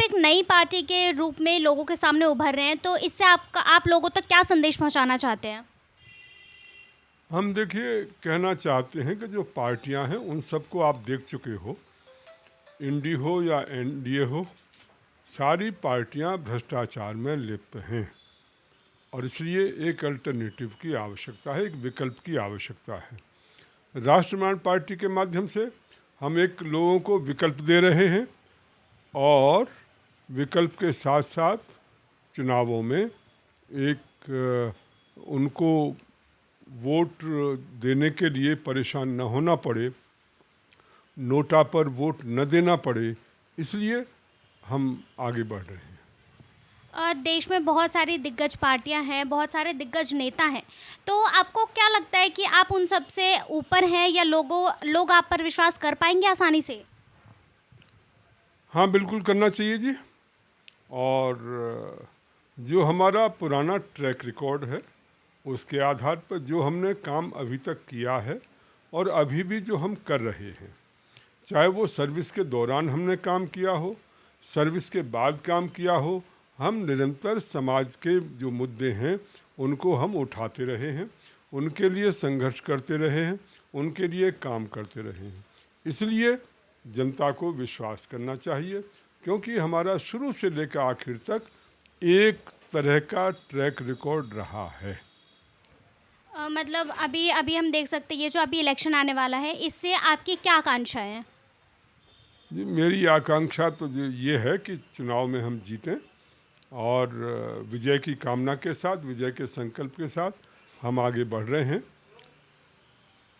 एक नई पार्टी के रूप में लोगों के सामने उभर रहे हैं, तो इससे आप लोगों तक क्या संदेश पहुंचाना चाहते हैं? हम देखिए कहना चाहते हैं कि जो पार्टियां हैं उन सबको आप देख चुके हो, इंडी हो या एनडीए हो, सारी पार्टियां भ्रष्टाचार में लिप्त हैं और इसलिए एक अल्टरनेटिव की आवश्यकता है, एक विकल्प की आवश्यकता है। राष्ट्रवादी पार्टी के माध्यम से हम एक लोगों को विकल्प दे रहे हैं और विकल्प के साथ साथ चुनावों में उनको वोट देने के लिए परेशान न होना पड़े, नोटा पर वोट न देना पड़े, इसलिए हम आगे बढ़ रहे हैं। देश में बहुत सारी दिग्गज पार्टियां हैं, बहुत सारे दिग्गज नेता हैं, तो आपको क्या लगता है कि आप उन सब से ऊपर हैं या लोग आप पर विश्वास कर पाएंगे आसानी से? हाँ, बिल्कुल करना चाहिए जी। और जो हमारा पुराना ट्रैक रिकॉर्ड है उसके आधार पर जो हमने काम अभी तक किया है और अभी भी जो हम कर रहे हैं, चाहे वो सर्विस के दौरान हमने काम किया हो, सर्विस के बाद काम किया हो, हम निरंतर समाज के जो मुद्दे हैं उनको हम उठाते रहे हैं, उनके लिए संघर्ष करते रहे हैं, उनके लिए काम करते रहे हैं। इसलिए जनता को विश्वास करना चाहिए, क्योंकि हमारा शुरू से लेकर आखिर तक एक तरह का ट्रैक रिकॉर्ड रहा है। मतलब अभी हम देख सकते हैं ये जो अभी इलेक्शन आने वाला है, इससे आपकी क्या आकांक्षा है? जी, मेरी आकांक्षा तो ये है कि चुनाव में हम जीतें और विजय की कामना के साथ, विजय के संकल्प के साथ हम आगे बढ़ रहे हैं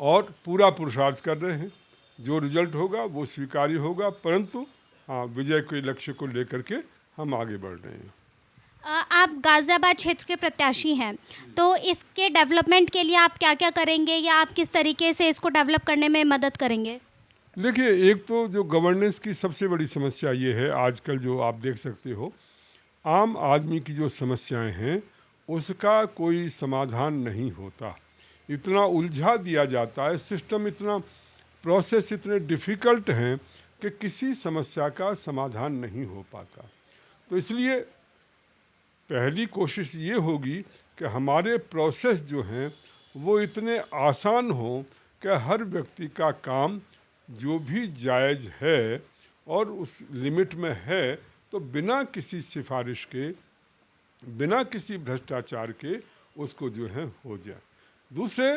और पूरा पुरुषार्थ कर रहे हैं। जो रिजल्ट होगा वो स्वीकार्य होगा, परंतु हाँ, विजय के लक्ष्य को लेकर के हम आगे बढ़ रहे हैं। आप गाज़ियाबाद क्षेत्र के प्रत्याशी हैं, तो इसके डेवलपमेंट के लिए आप क्या क्या करेंगे या आप किस तरीके से इसको डेवलप करने में मदद करेंगे? देखिए, एक तो जो गवर्नेंस की सबसे बड़ी समस्या ये है, आजकल जो आप देख सकते हो, आम आदमी की जो समस्याएं हैं उसका कोई समाधान नहीं होता। इतना उलझा दिया जाता है, सिस्टम इतना, प्रोसेस इतने डिफ़िकल्ट हैं कि किसी समस्या का समाधान नहीं हो पाता। तो इसलिए पहली कोशिश ये होगी कि हमारे प्रोसेस जो हैं वो इतने आसान हों कि हर व्यक्ति का काम जो भी जायज़ है और उस लिमिट में है, तो बिना किसी सिफारिश के, बिना किसी भ्रष्टाचार के उसको जो है हो जाए। दूसरे,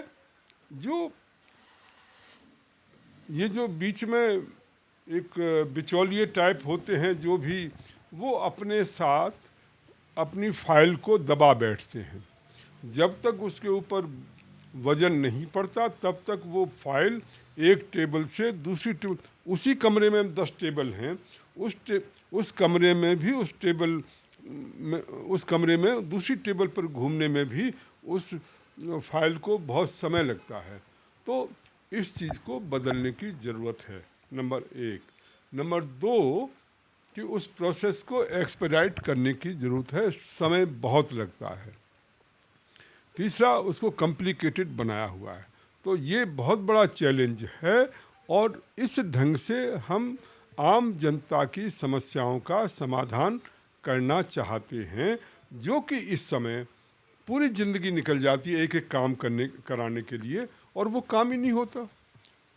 ये जो बीच में एक बिचौलिए टाइप होते हैं जो भी, वो अपने साथ अपनी फाइल को दबा बैठते हैं। जब तक उसके ऊपर वजन नहीं पड़ता तब तक वो फाइल एक टेबल से दूसरी टेबल, उसी कमरे में 10 टेबल हैं, उस कमरे में भी उस कमरे में दूसरी टेबल पर घूमने में भी उस फाइल को बहुत समय लगता है। तो इस चीज़ को बदलने की ज़रूरत है, नंबर 1। नंबर 2 कि उस प्रोसेस को एक्सपेडाइट करने की ज़रूरत है, समय बहुत लगता है। तीसरा, उसको कॉम्प्लिकेटेड बनाया हुआ है। तो ये बहुत बड़ा चैलेंज है और इस ढंग से हम आम जनता की समस्याओं का समाधान करना चाहते हैं, जो कि इस समय पूरी ज़िंदगी निकल जाती है एक एक काम कराने के लिए और वो काम ही नहीं होता।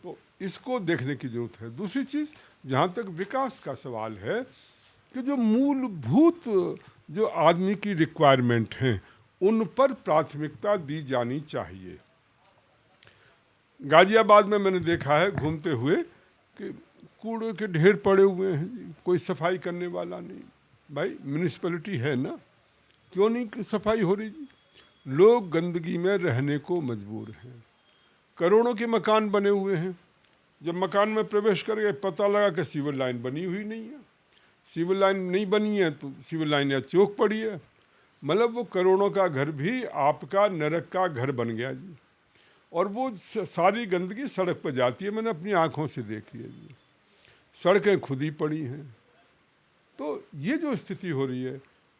तो इसको देखने की ज़रूरत है। दूसरी चीज़, जहाँ तक विकास का सवाल है, कि जो मूलभूत जो आदमी की रिक्वायरमेंट हैं उन पर प्राथमिकता दी जानी चाहिए। गाज़ियाबाद में मैंने देखा है घूमते हुए कि कूड़े के ढेर पड़े हुए हैं, कोई सफाई करने वाला नहीं। भाई, म्यूनिसिपैलिटी है ना, क्यों नहीं सफाई हो रही? लोग गंदगी में रहने को मजबूर हैं। करोड़ों के मकान बने हुए हैं, जब मकान में प्रवेश कर गए पता लगा कि सीवर लाइन बनी हुई नहीं है। सीवर लाइन नहीं बनी है तो सीवर लाइन या चौक पड़ी है, मतलब वो करोड़ों का घर भी आपका नरक का घर बन गया जी। और वो सारी गंदगी सड़क पर जाती है, मैंने अपनी आँखों से देखी है जी, सड़कें खुद ही पड़ी हैं। तो ये जो स्थिति हो रही है,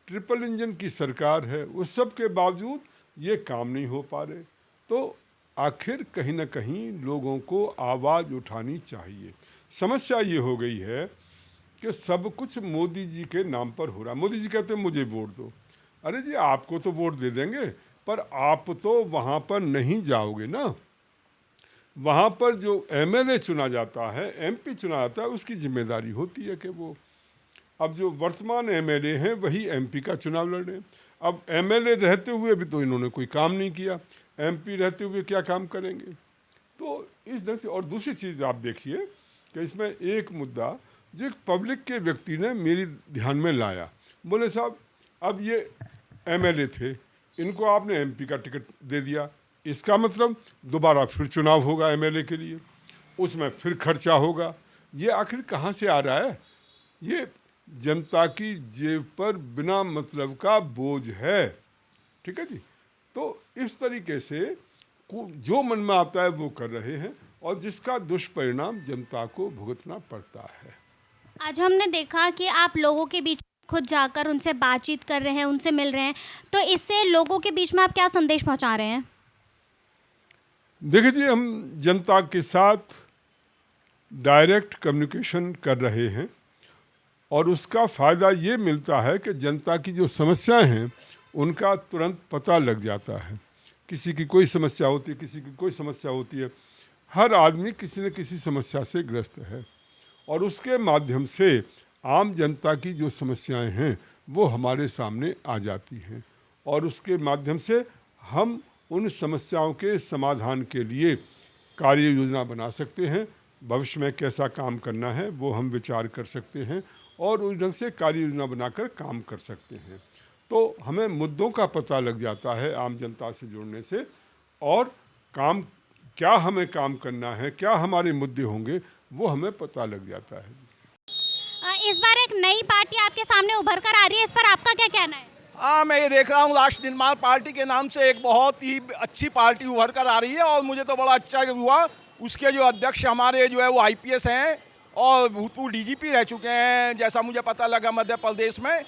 ट्रिपल इंजन की सरकार है, उस सब के बावजूद ये काम नहीं हो पा रहे। तो आखिर कहीं ना कहीं लोगों को आवाज़ उठानी चाहिए। समस्या ये हो गई है कि सब कुछ मोदी जी के नाम पर हो रहा है। मोदी जी कहते हैं मुझे वोट दो। अरे जी, आपको तो वोट दे देंगे, पर आप तो वहाँ पर नहीं जाओगे ना। वहाँ पर जो एमएलए चुना जाता है, एमपी चुना जाता है, उसकी जिम्मेदारी होती है कि वो, अब जो वर्तमान एमएलए हैं वही एमपी का चुनाव लड़ रहे हैं। अब एमएलए रहते हुए भी तो इन्होंने कोई काम नहीं किया, एमपी रहते हुए क्या काम करेंगे। तो इस ढंग से, और दूसरी चीज़ आप देखिए कि इसमें एक मुद्दा जो एक पब्लिक के व्यक्ति ने मेरी ध्यान में लाया, बोले साहब अब ये एमएलए थे, इनको आपने एमपी का टिकट दे दिया, इसका मतलब दोबारा फिर चुनाव होगा एमएलए के लिए, उसमें फिर खर्चा होगा। ये आखिर कहाँ से आ रहा है? ये जनता की जेब पर बिना मतलब का बोझ है। ठीक है जी। तो इस तरीके से जो मन में आता है वो कर रहे हैं, और जिसका दुष्परिणाम जनता को भुगतना पड़ता है। आज हमने देखा कि आप लोगों के बीच खुद जाकर उनसे बातचीत कर रहे हैं, उनसे मिल रहे हैं, तो इससे लोगों के बीच में आप क्या संदेश पहुंचा रहे हैं? देखिए जी, हम जनता के साथ डायरेक्ट कम्युनिकेशन कर रहे हैं, और उसका फ़ायदा ये मिलता है कि जनता की जो समस्याएं हैं उनका तुरंत पता लग जाता है। किसी की कोई समस्या होती है, किसी की कोई समस्या होती है, हर आदमी किसी न किसी समस्या से ग्रस्त है, और उसके माध्यम से आम जनता की जो समस्याएं हैं वो हमारे सामने आ जाती हैं, और उसके माध्यम से हम उन समस्याओं के समाधान के लिए कार्य योजना बना सकते हैं। भविष्य में कैसा काम करना है वो हम विचार कर सकते हैं, और उस ढंग से कार्य योजना बनाकर काम कर सकते हैं। तो हमें मुद्दों का पता लग जाता है आम जनता से जुड़ने से, और काम क्या हमें काम करना है, क्या हमारे मुद्दे होंगे, वो हमें पता लग जाता है। इस बार एक नई पार्टी आपके सामने उभर कर आ रही है, इस पर आपका क्या कहना है? हाँ, मैं ये देख रहा हूँ राष्ट्र निर्माण पार्टी के नाम से एक बहुत ही अच्छी पार्टी उभर कर आ रही है, और मुझे तो बड़ा अच्छा हुआ। उसके जो अध्यक्ष हमारे जो है वो आईपीएस हैं और भूतपूर्व डीजीपी रह चुके हैं, जैसा मुझे पता लगा मध्य प्रदेश में।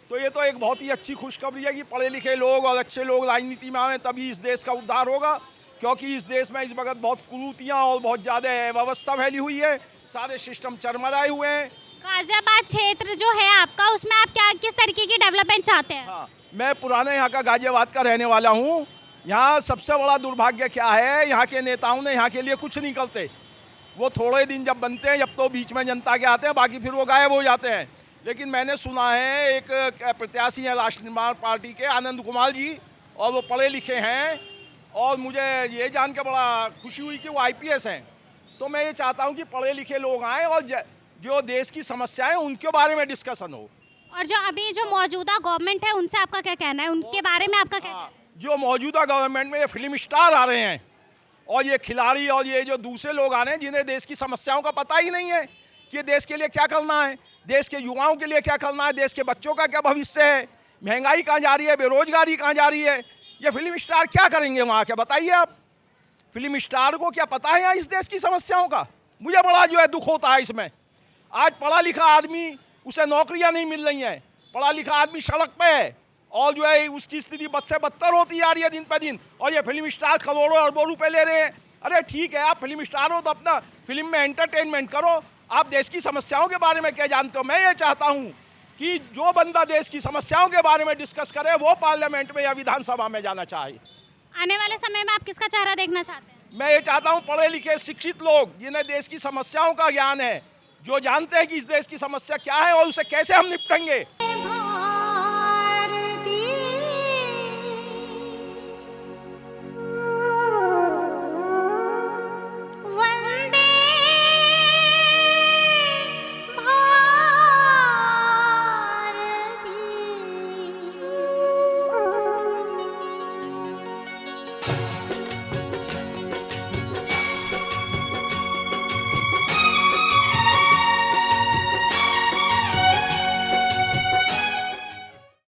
तो ये तो एक बहुत ही अच्छी खुशखबरी है कि पढ़े लिखे लोग और अच्छे लोग राजनीति में आए, तभी इस देश का उद्धार होगा। क्योंकि इस देश में इस वक्त बहुत कुरीतियाँ और बहुत ज़्यादा व्यवस्था फैली हुई है, सारे सिस्टम चरमराए हुए हैं। गाजियाबाद क्षेत्र जो है आपका, उसमें आप क्या किस तरीके की डेवलपमेंट चाहते हैं? हाँ, मैं पुराने यहाँ का गाजियाबाद का रहने वाला हूँ। यहाँ सबसे बड़ा दुर्भाग्य क्या है, यहाँ के नेताओं ने यहाँ के लिए कुछ नहीं करते। वो थोड़े दिन जब बनते हैं, जब तो बीच में जनता के आते हैं, बाकी फिर वो गायब हो जाते हैं। लेकिन मैंने सुना है एक प्रत्याशी हैं राष्ट्र निर्माण पार्टी के, आनंद कुमार जी, और वो पढ़े लिखे हैं, और मुझे ये जान के बड़ा खुशी हुई कि वो आईपीएस हैं। तो मैं ये चाहता हूँ कि पढ़े लिखे लोग आएँ और जो देश की समस्याएं उनके बारे में डिस्कशन हो। और जो अभी जो मौजूदा गवर्नमेंट है उनसे आपका क्या कहना है, उनके बारे में आपका क्या कहना है? जो मौजूदा गवर्नमेंट में ये फिल्म स्टार आ रहे हैं, और ये खिलाड़ी और ये जो दूसरे लोग आ रहे हैं जिन्हें देश की समस्याओं का पता ही नहीं है कि देश के लिए क्या करना है, देश के युवाओं के लिए क्या करना है, देश के बच्चों का क्या भविष्य है, महंगाई कहाँ जा रही है, बेरोजगारी कहाँ जा रही है, ये फिल्म स्टार क्या करेंगे वहाँ के, बताइए आप। फिल्म स्टार को क्या पता है यहाँ इस देश की समस्याओं का? मुझे बड़ा जो है दुख होता है इसमें। आज पढ़ा लिखा आदमी, उसे नौकरियां नहीं मिल रही हैं, पढ़ा लिखा आदमी सड़क पे है, और जो है उसकी स्थिति बद से बदतर होती जा रही है दिन पर दिन, और ये फिल्म स्टार करोड़ों अरबों रुपए ले रहे हैं। अरे ठीक है, आप फिल्म स्टार हो तो अपना फिल्म में एंटरटेनमेंट करो, आप देश की समस्याओं के बारे में क्या जानते हो? मैं ये चाहता हूँ कि जो बंदा देश की समस्याओं के बारे में डिस्कस करे वो पार्लियामेंट में या विधानसभा में जाना चाहिए। आने वाले समय में आप किसका चेहरा देखना चाहते हैं? मैं ये चाहता हूँ पढ़े लिखे शिक्षित लोग, जिन्हें देश की समस्याओं का ज्ञान है, जो जानते हैं कि इस देश की समस्या क्या है और उसे कैसे हम निपटेंगे,